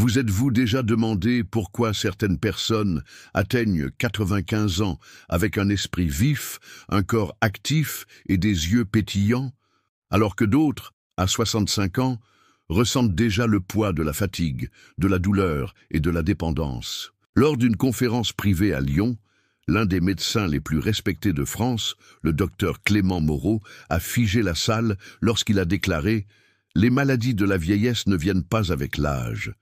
Vous êtes-vous déjà demandé pourquoi certaines personnes atteignent 95 ans avec un esprit vif, un corps actif et des yeux pétillants, alors que d'autres, à 65 ans, ressentent déjà le poids de la fatigue, de la douleur et de la dépendance? Lors d'une conférence privée à Lyon, l'un des médecins les plus respectés de France, le docteur Clément Moreau, a figé la salle lorsqu'il a déclaré « Les maladies de la vieillesse ne viennent pas avec l'âge.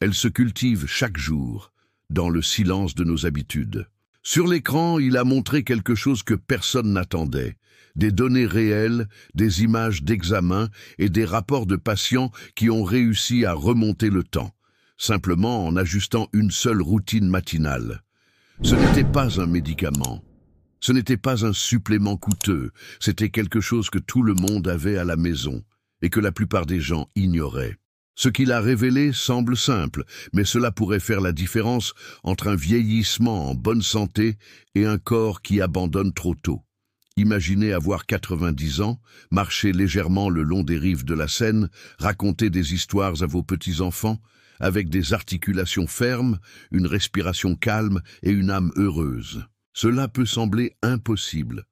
Elles se cultivent chaque jour, dans le silence de nos habitudes. » Sur l'écran, il a montré quelque chose que personne n'attendait. Des données réelles, des images d'examen et des rapports de patients qui ont réussi à remonter le temps, simplement en ajustant une seule routine matinale. Ce n'était pas un médicament, ce n'était pas un supplément coûteux, c'était quelque chose que tout le monde avait à la maison et que la plupart des gens ignoraient. Ce qu'il a révélé semble simple, mais cela pourrait faire la différence entre un vieillissement en bonne santé et un corps qui abandonne trop tôt. Imaginez avoir 90 ans, marcher légèrement le long des rives de la Seine, raconter des histoires à vos petits-enfants, avec des articulations fermes, une respiration calme et une âme heureuse. Cela peut sembler impossible,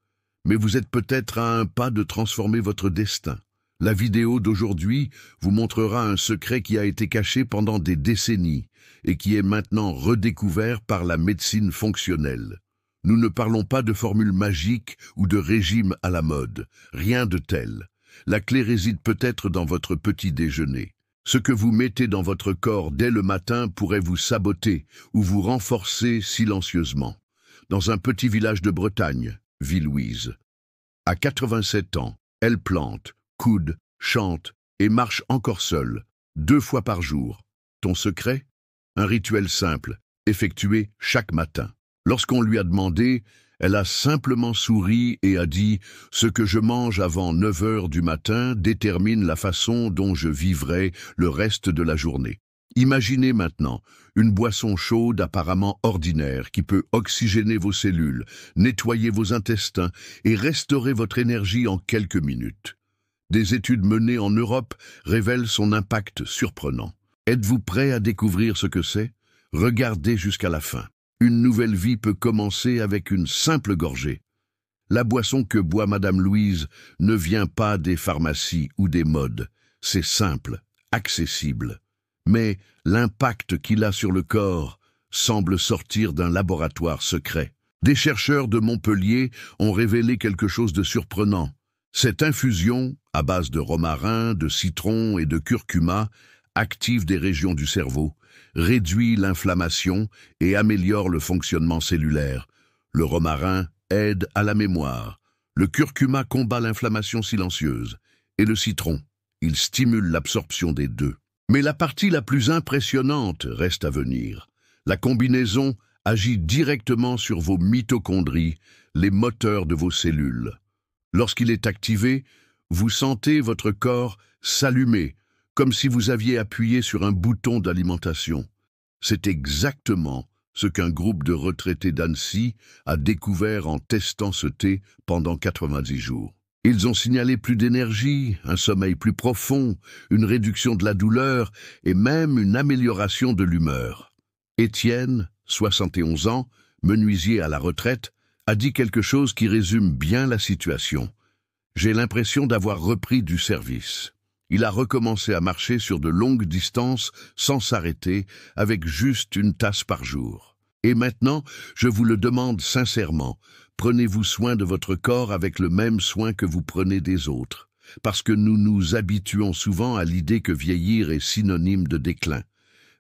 mais vous êtes peut-être à un pas de transformer votre destin. La vidéo d'aujourd'hui vous montrera un secret qui a été caché pendant des décennies et qui est maintenant redécouvert par la médecine fonctionnelle. Nous ne parlons pas de formules magiques ou de régimes à la mode, rien de tel. La clé réside peut-être dans votre petit déjeuner. Ce que vous mettez dans votre corps dès le matin pourrait vous saboter ou vous renforcer silencieusement. Dans un petit village de Bretagne, vit Louise. À 87 ans, elle plante, coude, chante et marche encore seule, 2 fois par jour. Ton secret? Un rituel simple, effectué chaque matin. Lorsqu'on lui a demandé, elle a simplement souri et a dit « Ce que je mange avant 9 heures du matin détermine la façon dont je vivrai le reste de la journée. » Imaginez maintenant une boisson chaude apparemment ordinaire qui peut oxygéner vos cellules, nettoyer vos intestins et restaurer votre énergie en quelques minutes. Des études menées en Europe révèlent son impact surprenant. Êtes-vous prêt à découvrir ce que c'est? Regardez jusqu'à la fin. Une nouvelle vie peut commencer avec une simple gorgée. La boisson que boit Madame Louise ne vient pas des pharmacies ou des modes. C'est simple, accessible. Mais l'impact qu'il a sur le corps semble sortir d'un laboratoire secret. Des chercheurs de Montpellier ont révélé quelque chose de surprenant. Cette infusion, à base de romarin, de citron et de curcuma, active des régions du cerveau, réduit l'inflammation et améliore le fonctionnement cellulaire. Le romarin aide à la mémoire. Le curcuma combat l'inflammation silencieuse. Et le citron, il stimule l'absorption des deux. Mais la partie la plus impressionnante reste à venir. La combinaison agit directement sur vos mitochondries, les moteurs de vos cellules. Lorsqu'il est activé, vous sentez votre corps s'allumer, comme si vous aviez appuyé sur un bouton d'alimentation. C'est exactement ce qu'un groupe de retraités d'Annecy a découvert en testant ce thé pendant 90 jours. Ils ont signalé plus d'énergie, un sommeil plus profond, une réduction de la douleur et même une amélioration de l'humeur. Étienne, 71 ans, menuisier à la retraite, a dit quelque chose qui résume bien la situation. « J'ai l'impression d'avoir repris du service. » Il a recommencé à marcher sur de longues distances sans s'arrêter, avec juste une tasse par jour. Et maintenant, je vous le demande sincèrement, prenez-vous soin de votre corps avec le même soin que vous prenez des autres, parce que nous nous habituons souvent à l'idée que vieillir est synonyme de déclin.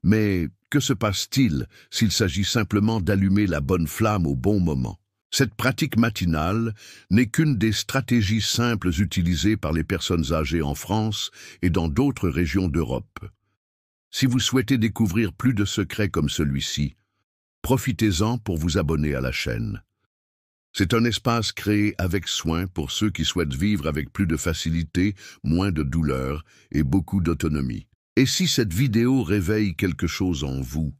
Mais que se passe-t-il s'il s'agit simplement d'allumer la bonne flamme au bon moment? Cette pratique matinale n'est qu'une des stratégies simples utilisées par les personnes âgées en France et dans d'autres régions d'Europe. Si vous souhaitez découvrir plus de secrets comme celui-ci, profitez-en pour vous abonner à la chaîne. C'est un espace créé avec soin pour ceux qui souhaitent vivre avec plus de facilité, moins de douleur et beaucoup d'autonomie. Et si cette vidéo réveille quelque chose en vous,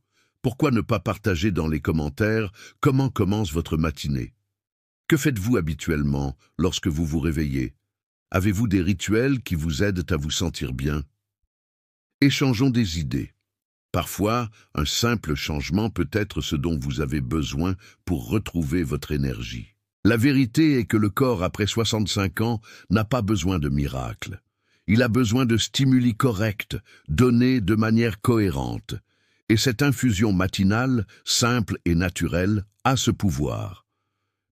pourquoi ne pas partager dans les commentaires comment commence votre matinée? Que faites-vous habituellement lorsque vous vous réveillez? Avez-vous des rituels qui vous aident à vous sentir bien? Échangeons des idées. Parfois, un simple changement peut être ce dont vous avez besoin pour retrouver votre énergie. La vérité est que le corps, après 65 ans, n'a pas besoin de miracles. Il a besoin de stimuli corrects, donnés de manière cohérente. Et cette infusion matinale, simple et naturelle, a ce pouvoir.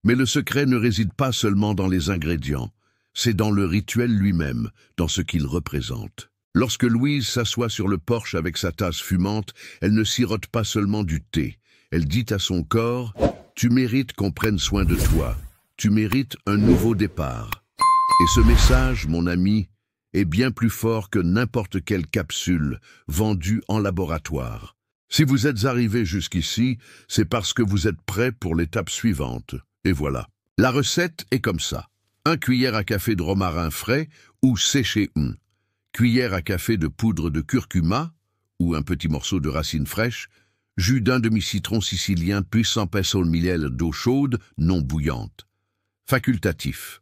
Mais le secret ne réside pas seulement dans les ingrédients, c'est dans le rituel lui-même, dans ce qu'il représente. Lorsque Louise s'assoit sur le porche avec sa tasse fumante, elle ne sirote pas seulement du thé. Elle dit à son corps « Tu mérites qu'on prenne soin de toi. Tu mérites un nouveau départ. » Et ce message, mon ami, est bien plus fort que n'importe quelle capsule vendue en laboratoire. Si vous êtes arrivé jusqu'ici, c'est parce que vous êtes prêt pour l'étape suivante. Et voilà. La recette est comme ça. 1 cuillère à café de romarin frais ou séché. Cuillère à café de poudre de curcuma ou un petit morceau de racine fraîche. Jus d'un demi-citron sicilien puis 100 ml d'eau chaude non bouillante. Facultatif.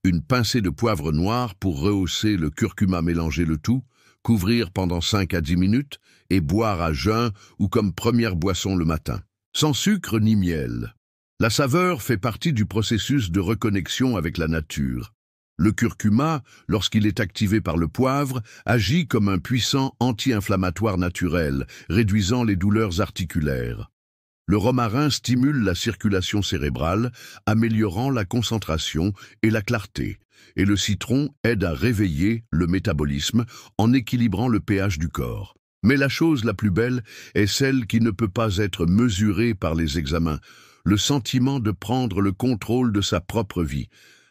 Une pincée de poivre noir pour rehausser le curcuma, mélanger le tout, couvrir pendant 5 à 10 minutes et boire à jeun ou comme première boisson le matin. Sans sucre ni miel. La saveur fait partie du processus de reconnexion avec la nature. Le curcuma, lorsqu'il est activé par le poivre, agit comme un puissant anti-inflammatoire naturel, réduisant les douleurs articulaires. Le romarin stimule la circulation cérébrale, améliorant la concentration et la clarté, et le citron aide à réveiller le métabolisme en équilibrant le pH du corps. Mais la chose la plus belle est celle qui ne peut pas être mesurée par les examens, le sentiment de prendre le contrôle de sa propre vie.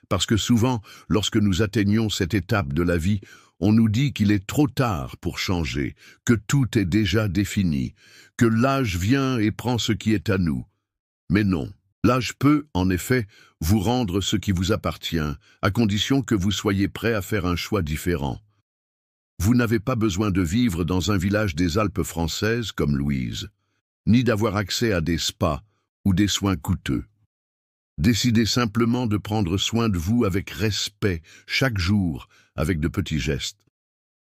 Parce que souvent, lorsque nous atteignons cette étape de la vie, on nous dit qu'il est trop tard pour changer, que tout est déjà défini, que l'âge vient et prend ce qui est à nous. Mais non, l'âge peut, en effet, vous rendre ce qui vous appartient, à condition que vous soyez prêt à faire un choix différent. Vous n'avez pas besoin de vivre dans un village des Alpes françaises comme Louise, ni d'avoir accès à des spas ou des soins coûteux. Décidez simplement de prendre soin de vous avec respect, chaque jour, avec de petits gestes.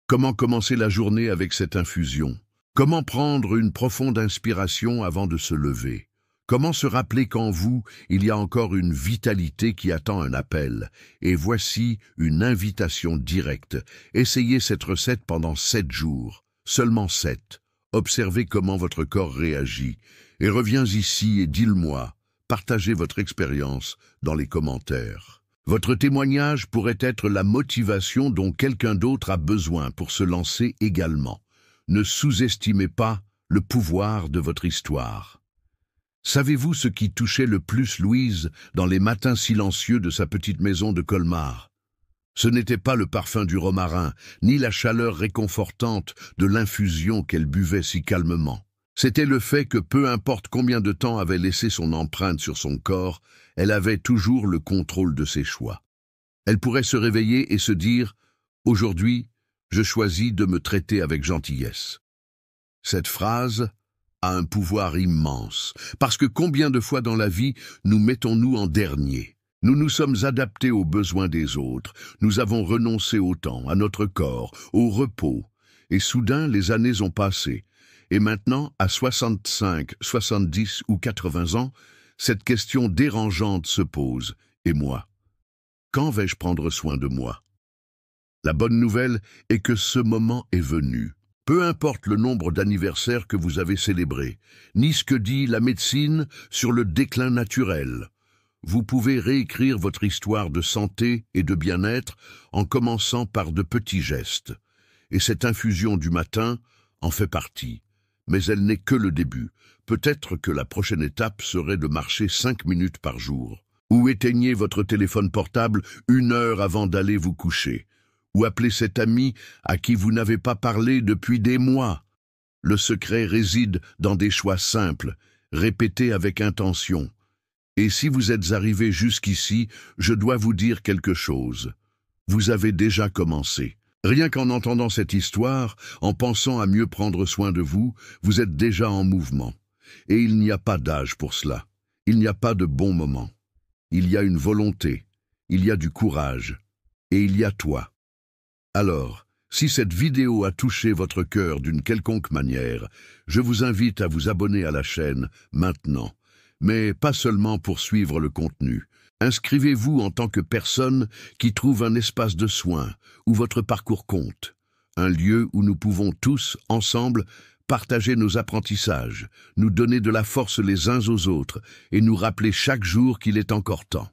Comment commencer la journée avec cette infusion? Comment prendre une profonde inspiration avant de se lever? Comment se rappeler qu'en vous, il y a encore une vitalité qui attend un appel? Et voici une invitation directe. Essayez cette recette pendant 7 jours, seulement 7. Observez comment votre corps réagit. Et reviens ici et dis-le-moi. Partagez votre expérience dans les commentaires. Votre témoignage pourrait être la motivation dont quelqu'un d'autre a besoin pour se lancer également. Ne sous-estimez pas le pouvoir de votre histoire. Savez-vous ce qui touchait le plus Louise dans les matins silencieux de sa petite maison de Colmar? Ce n'était pas le parfum du romarin, ni la chaleur réconfortante de l'infusion qu'elle buvait si calmement. C'était le fait que peu importe combien de temps avait laissé son empreinte sur son corps, elle avait toujours le contrôle de ses choix. Elle pourrait se réveiller et se dire « Aujourd'hui, je choisis de me traiter avec gentillesse ». Cette phrase a un pouvoir immense, parce que combien de fois dans la vie nous mettons-nous en dernier? Nous nous sommes adaptés aux besoins des autres, nous avons renoncé au temps, à notre corps, au repos, et soudain les années ont passé. Et maintenant, à 65, 70 ou 80 ans, cette question dérangeante se pose. Et moi? Quand vais-je prendre soin de moi? La bonne nouvelle est que ce moment est venu. Peu importe le nombre d'anniversaires que vous avez célébrés, ni ce que dit la médecine sur le déclin naturel. Vous pouvez réécrire votre histoire de santé et de bien-être en commençant par de petits gestes. Et cette infusion du matin en fait partie. Mais elle n'est que le début. Peut-être que la prochaine étape serait de marcher 5 minutes par jour. Ou éteignez votre téléphone portable 1 heure avant d'aller vous coucher. Ou appelez cet ami à qui vous n'avez pas parlé depuis des mois. Le secret réside dans des choix simples, répétés avec intention. Et si vous êtes arrivé jusqu'ici, je dois vous dire quelque chose. Vous avez déjà commencé. Rien qu'en entendant cette histoire, en pensant à mieux prendre soin de vous, vous êtes déjà en mouvement. Et il n'y a pas d'âge pour cela. Il n'y a pas de bon moment. Il y a une volonté, il y a du courage, et il y a toi. Alors, Si cette vidéo a touché votre cœur d'une quelconque manière, je vous invite à vous abonner à la chaîne maintenant. Mais pas seulement pour suivre le contenu. Inscrivez-vous en tant que personne qui trouve un espace de soins où votre parcours compte. Un lieu où nous pouvons tous, ensemble, partager nos apprentissages, nous donner de la force les uns aux autres et nous rappeler chaque jour qu'il est encore temps.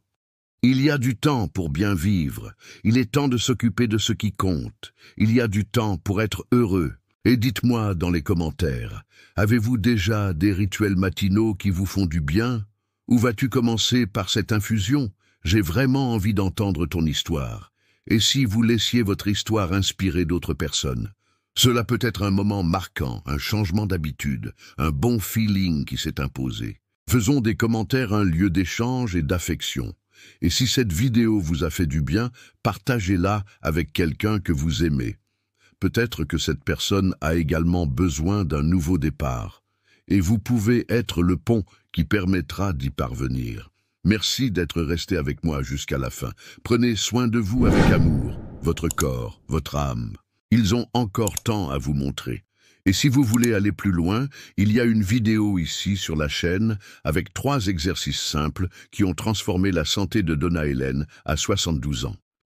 Il y a du temps pour bien vivre, il est temps de s'occuper de ce qui compte, il y a du temps pour être heureux. Et dites-moi dans les commentaires, avez-vous déjà des rituels matinaux qui vous font du bien? Ou vas-tu commencer par cette infusion? J'ai vraiment envie d'entendre ton histoire. Et si vous laissiez votre histoire inspirer d'autres personnes? Cela peut être un moment marquant, un changement d'habitude, un bon feeling qui s'est imposé. Faisons des commentaires un lieu d'échange et d'affection. Et si cette vidéo vous a fait du bien, partagez-la avec quelqu'un que vous aimez. Peut-être que cette personne a également besoin d'un nouveau départ. Et vous pouvez être le pont qui permettra d'y parvenir. Merci d'être resté avec moi jusqu'à la fin. Prenez soin de vous avec amour, votre corps, votre âme. Ils ont encore tant à vous montrer. Et si vous voulez aller plus loin, il y a une vidéo ici sur la chaîne avec 3 exercices simples qui ont transformé la santé de Donna Hélène à 72 ans.